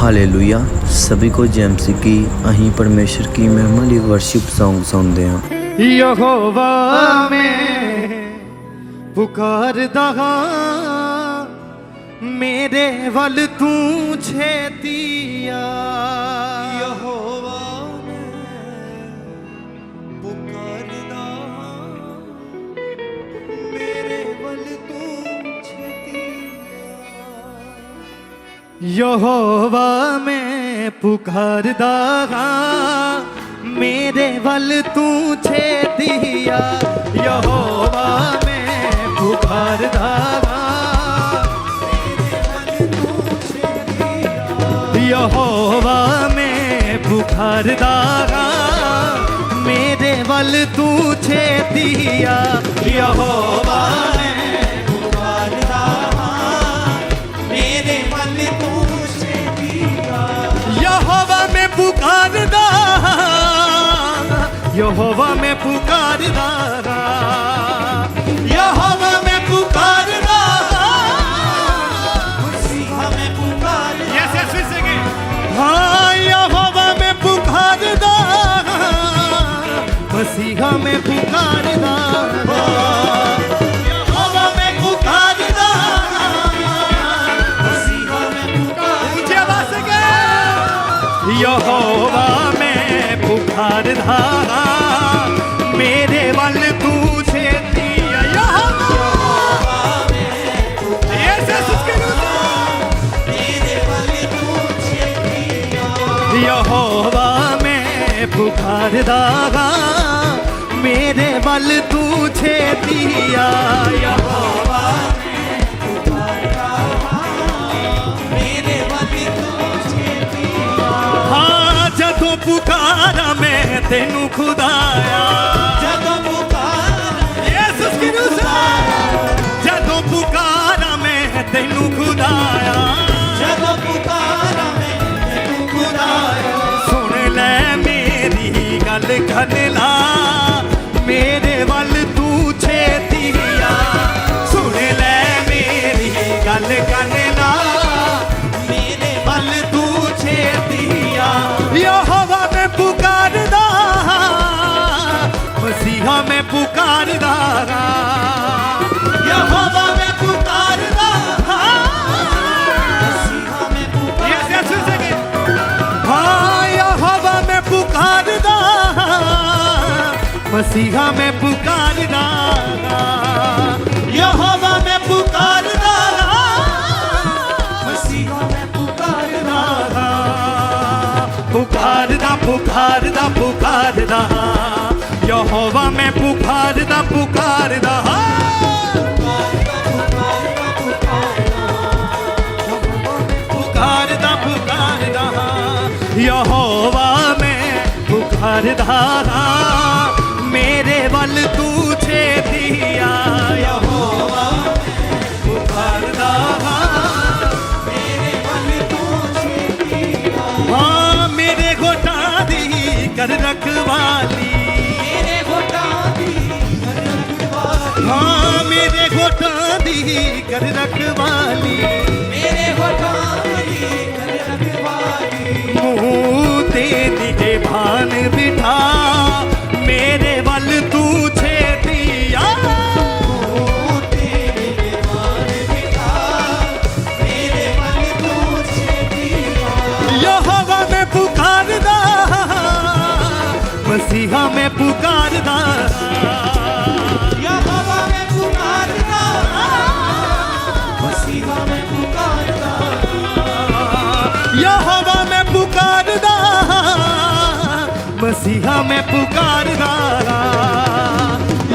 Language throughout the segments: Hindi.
हालेलुया। सभी को जेएमसी की अहीं परमेश्वर की महिमा दी वर्शिप सॉन्ग सुनते हैं। यहोवा में पुकारदा मेरे वल तू छेतिया। यहोवा में पुकारदा मेरे वल तू छेतिया। यहोवा में पुकारदा मेरे वल तू छेतिया। यहोवा में पुकारदा यहोवा में पुकारदा मेरे वल तू छेतिया। यहोवा में पुकारदा मेरे वल तू छेतिया। यहोवा में पुकारदा यहोवा में पुकारदा यहोवा में पुकारदा मसीहा में पुकारदा। यस यस फिर से हाँ यहोवा में पुकारदा मसीहा में पुकारदा। यहोवा में पुकारदा मसीहा में पुकारदा। ऊंची आवाज से कह। यहोवा में पुकारदा मेरे वल तू छेतिया। यहोवा में यस यस उसके मेरे वल तू छेतिया। यहोवा में पुकारदा मेरे वल तू छेतिया। यहोवा में पुकारदा मेरे वल तू छेतिया। हाँ जदों पुकारा मैं तेनू खुदाया। जदों पुकारा यीशु की रूह से जदों पुकारा मैं तेनू खुदाया। जदों पुकारा मैं तेनू खुदाया। सुन ले मेरी गल कर ला मेरे वल तू छेतिया। सुन ले मेरी गल कर ला मेरे वल तू छेतिया। यहोवा में पुकारदा मसीहा में पुकारदा। यहोवा में पुकारदा मसीहा में पुकारदा। यस यस फिर से कह। हाँ यहोवा में पुकारदा मसीहा में पुकारदा। यहोवा में पुकारदा मसीहा में पुकारदा। पुकारदा पुकारदा पुकारदा यहोवा में पुकारदा पुकारदा। पुकारदा पुकारदा यहोवा में पुकारदा मेरे वल तू छेतिया। यहोवा में पुकारदा मेरे वल तू छेतिया। हाँ मेरे घोटा दी कर रखवाली। मेरे घोटा दी कर रखवाली। हाँ मेरे घोटा दी कर रखवाली। मेरे घोटा दी कर रखवाली। मुँह तेरी के भान बिठा मेरे वल तू छेतिया। तेरे दीवान बिठा मेरे वल तू छेतिया। यहोवा में पुकारदा मसीहा में पुकारदा। यहोवा में पुकारदा मसीहा में पुकारदा। यहोवा में पुकारदा मसीहा में पुकारदा।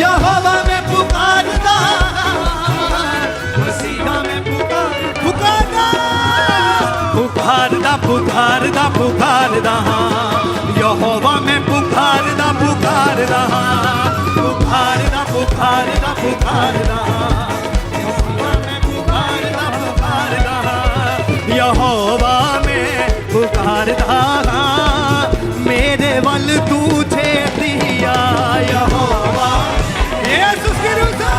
यहोवा में पुकारदा मसीहा में पुकारदा। पुकारदा पुकारदा पुकारदा यहोवा में पुकारदा पुकारदा। पुकारदा पुकारदा पुकारदा यहोवा में पुकारदा पुकारदा। यहोवा में पुकारदा मेरे वल तू छेतिया। यहोवा यीशु की रूह से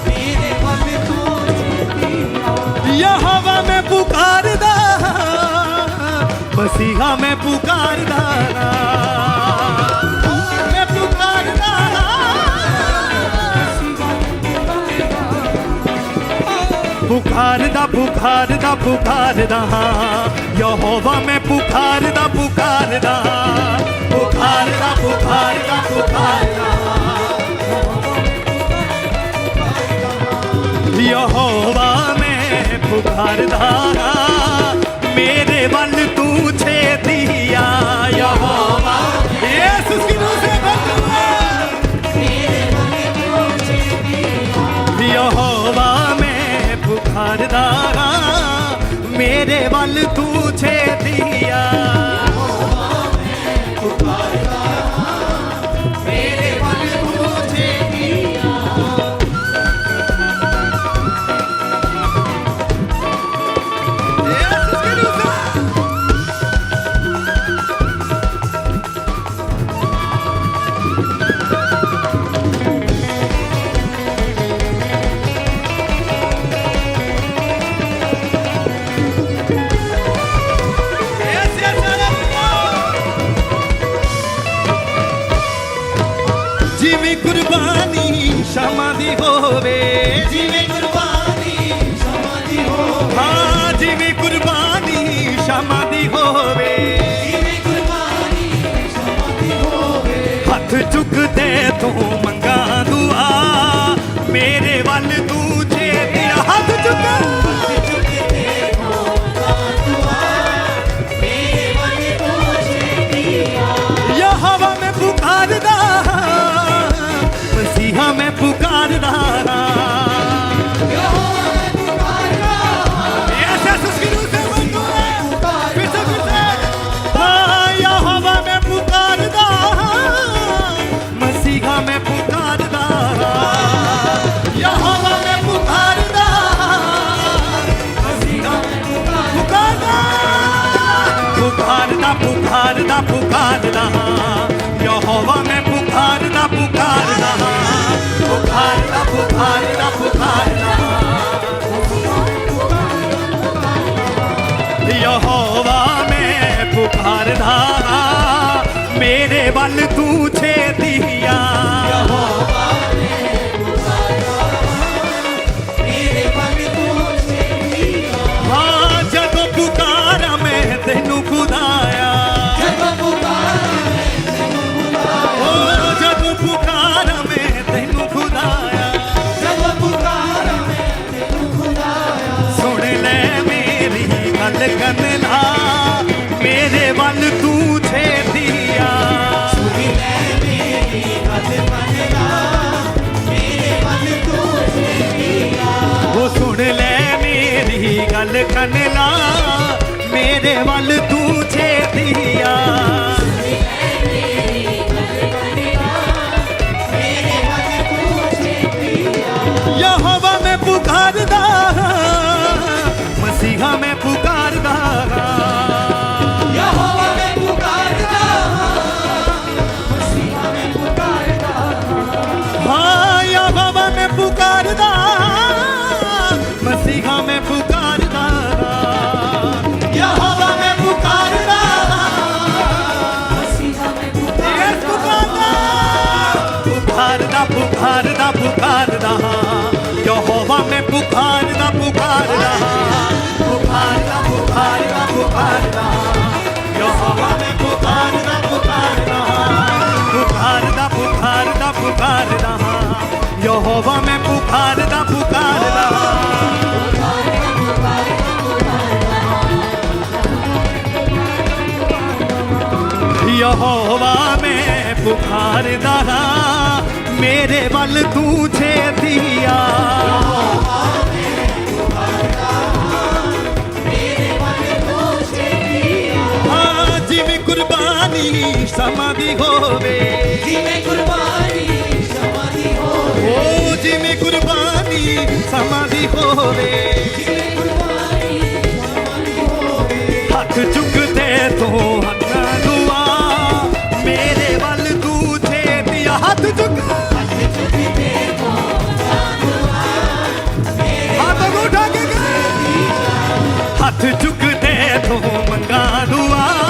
मेरे वल तू छेतिया। यहोवा में पुकारदा मसीहा मैं पुकारदा मैं पुकारदा पुकारदा पुकारदा पुकारदा यहोवा मैं पुकारदा पुकारदा पुकारदा पुकारदा पुकारदा यहोवा मैं पुकारदा मेरे वल तू छेतिया यहोवा यीशु की रूह से यहोवा मैं पुकारदा मेरे वल तू छेतिया जिमें कुर्बानी क्षमा दी होवे जिवें कुर्बानी क्षमा दी होवे हाँ जिमें कुर्बानी क्षमा दी होवे जिवें कुर्बानी क्षमा दी होवे हथ चुकते तू मंगा दुआ मेरे वल तू छेती हथ चुक चुकते हो दुआ मेरे वल तू छेतिया यहोवा मैं पुकारदा मसीहा मैं पुकारदा यहोवा मैं पुकारदा ऐसे उसकी रूह से बंधु है फिर से हाँ यहोवा मैं पुकारदा मसीहा मैं पुकारदा यहोवा मैं पुकारदा मसीहा मैं पुकारदा पुकारदा पुकारदा पुकारदा यहोवा मैं पुकारदा पुकारदा पुकारदा पुकारदा पुकारदा यहोवा मैं पुकारदा मेरे वल तू छेतिया यहोवा मैं पुकारदा मेरे वल तू छेतिया हाँ जदों पुकारा मैं तेनू खुदाया जब पुकारा मैं तैनू बुलाया ओ जदों पुकारा मैं तेनू खुदाया जब पुकारा मैं तैनू बुलाया सुन ले मेरी गल कनला मेरे वल तू छेतिया सुन ले मेरी गल मनला मेरे वल तू छेतिया वो सुन ले मेरी गल कनला मेरे वल तू छेतिया मेरे वल तू छेतिया यहोवा मैं पुकारदा मसीहा मैं पुकारदा यहोवा मैं पुकारदा मसीहा मैं पुकारदा हाँ यहोवा मैं पुकारदा मसीहा मैं पुकारदा यहोवा मैं पुकारदा मसीहा मैं पुकारदा पुकारदा पुकारदा पुकारदा यहोवा मैं पुकारदा पुकारदा पुकारदा पुकारदा पुकारदा यहोवा मैं पुकारदा पुकारदा पुकारदा पुकारदा पुकारदा यहोवा मैं पुकारदा पुकारदा यहोवा मैं पुकारदा मेरे वल तू छेतिया हाँ जिमें कुर्बानी समाधि होवे जिवें कुर्बानी क्षमा दी होवे ओ जिमें कुर्बानी समाधि होवे जिवें कुर्बानी क्षमा दी होवे हथ चुकते तो हन्ना दुआ मेरे वल तू छेतिया हथ चुक चुकते हो हाथ चुकते तो मंगा दुआ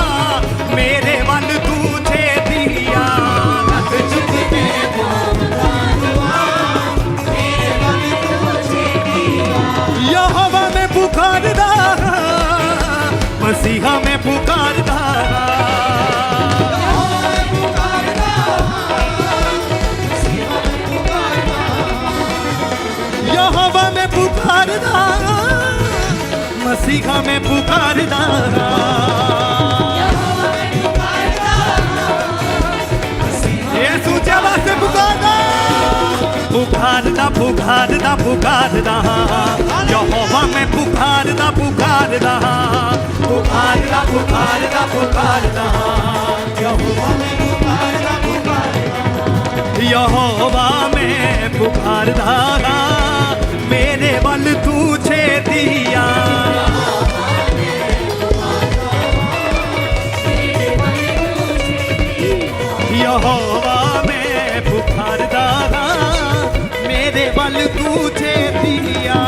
मसीहा में पुकारदा यहोवा में पुकारदा मसीहा में पुकारदा यीशु जवा से पुकारदा पुकारदा पुकारदा पुकारदा यहोवा में पुकारदा पुकारदा पुकारदा पुकारदा पुकारदा यहोवा में पुकारदा पुकारदा यहोवा में पुकारदा मेरे बल तू छेदिया यहोवा में पुकारदा मेरे बल तू छेदिया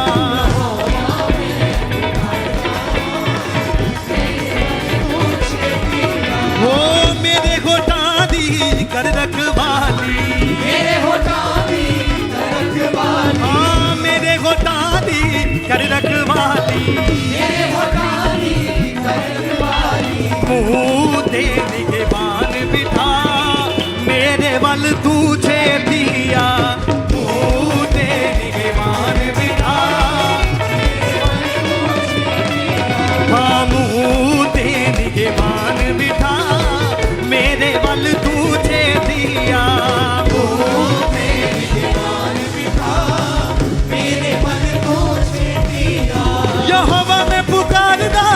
वो मेरे होठा दी कर रखवाली मेरे होठा दी कर रखवाली हाँ मेरे होठा दी कर रखवाली मेरे होठा दी कर रखवाली मुँह दे निगहबान बिठा मेरे बल तू छेदिया मुँह दे निगहबान बिठा हाँ मुँह दे निगहबान बिठा मेरे बल तू छेदिया मुँह दे निगहबान बिठा मेरे बल तू छेदिया यहोवा में पुकारदा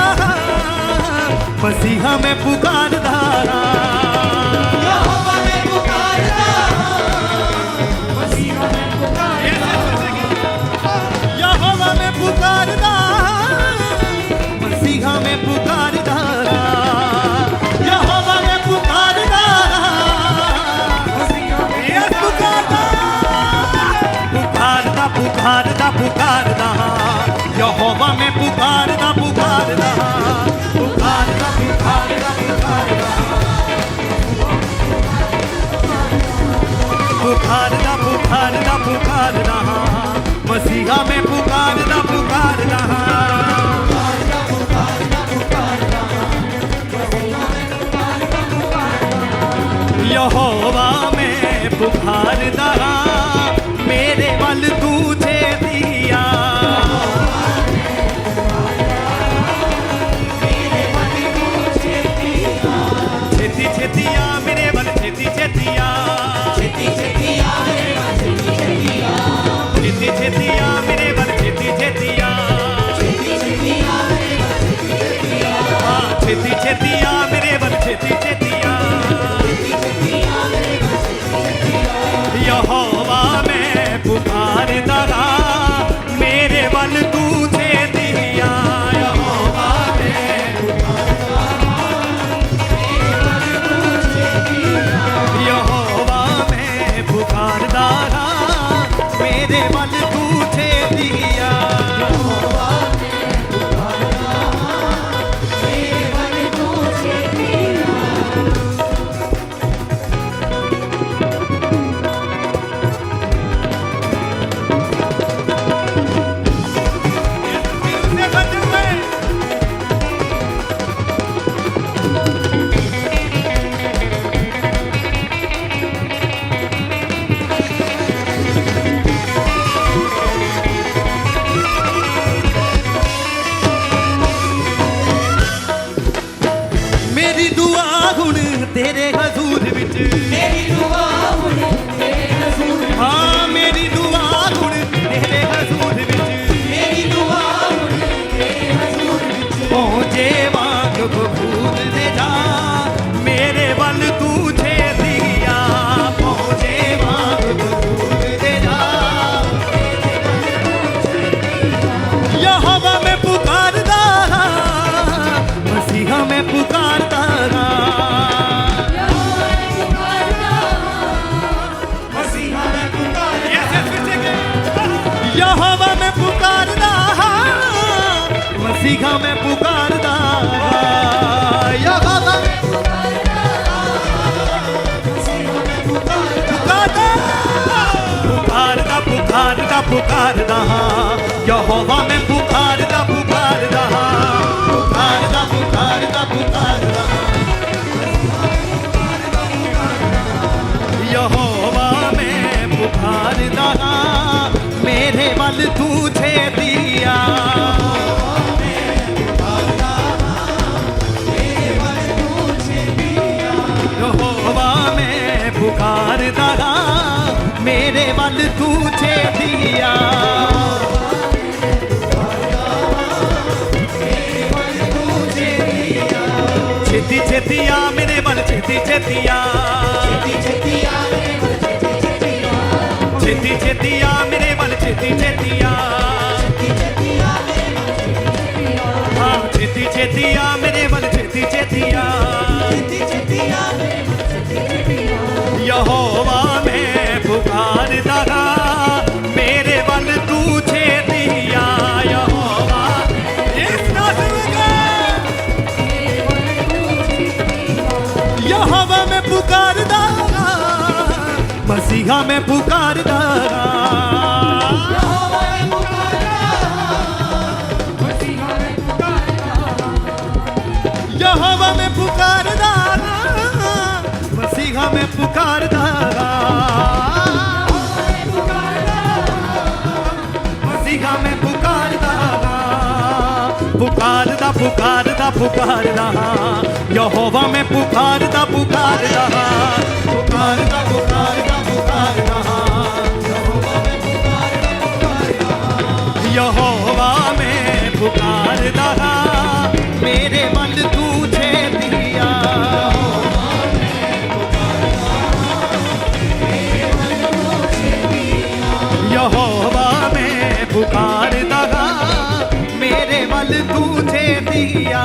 मसीहा में पुकारदा यहोवा में पुकारदा मसीहा में पुकारदा यहोवा में पुकारदा मसीहा में पुकारदा यहोवा में पुकारदा पुकारदा पुकारदा पुकारदा यहोवा में पुकारदा पुकारदा पुकारदा पुकारदा पुकारदा पुकारदा पुकारदा मसीहा में पुकारदा पुकारदा यहोवा में पुकारदा मेरे बल तू छेदिया छेती छेतिया मेरे बल छेती छेतिया छेती छेतिया छेती छेतिया मेरे बल छेती छेतिया हाँ छेती छेतिया मेरे बल छेती छेतिया यहोवा में पुकारदा मेरे बल तू छेदिया यहोवा में यहोवा में पुकारदा मेरे बल तू छेदिया यहोवा में पुकारदा मेरे बल तू छेदिया मेरी दुआ हुण तेरे हजूर विच मेरी दुआ हुण तेरे हजूर हाँ मेरी दुआ हुण तेरे हजूर विच मेरी दुआ हुण तेरे हजूर विच पहुंचे वांग बबूल दे जा मेरे बल तू छेदिया पहुंचे वांग बबूल दे जा यहोवा में पुकारदा मसीहा में पुकारदा यहोवा में पुकारदा मसीहा में पुकारदा यहोवा में पुकारदा पुकारदा पुकारदा यहोवा में पुकारदा पुकारदा पुकारदा पुकारदा छेती छेती आ मेरे बल छेती छेती आ ਛੇਤੀ ਛੇਤੀ ਆ ਮੇਰੇ ਵੱਲ ਛੇਤੀ ਛੇਤੀ ਆ छेती छेती आ मेरे बल छेती छेती आ ਛੇਤੀ ਛੇਤੀ ਆ ਮੇਰੇ ਵੱਲ ਛੇਤੀ ਛੇਤੀ ਆ हाँ छेती छेती आ मेरे बल छेती छेती आ ਛੇਤੀ ਛੇਤੀ ਆ ਮੇਰੇ ਵੱਲ ਛੇਤੀ ਛੇਤੀ ਆ यहोवा मैं पुकारदा हाँ मेरे बल तू छेती आ यहोवा इस यहोवा मैं पुकारदा मसीहा मैं पुकारदा यहोवा मैं पुकारदा मसीहा मैं पुकारदा मसीहा मैं पुकारदा पुकारदा पुकारदा पुकारदा यहोवा मैं पुकारदा पुकारदा पुकारदा पुकारदा पुकारदा यहोवा मैं पुकारदा मेरे बल तू छेती आ यहोवा मैं पुकारदा मेरे बल तू छेती आ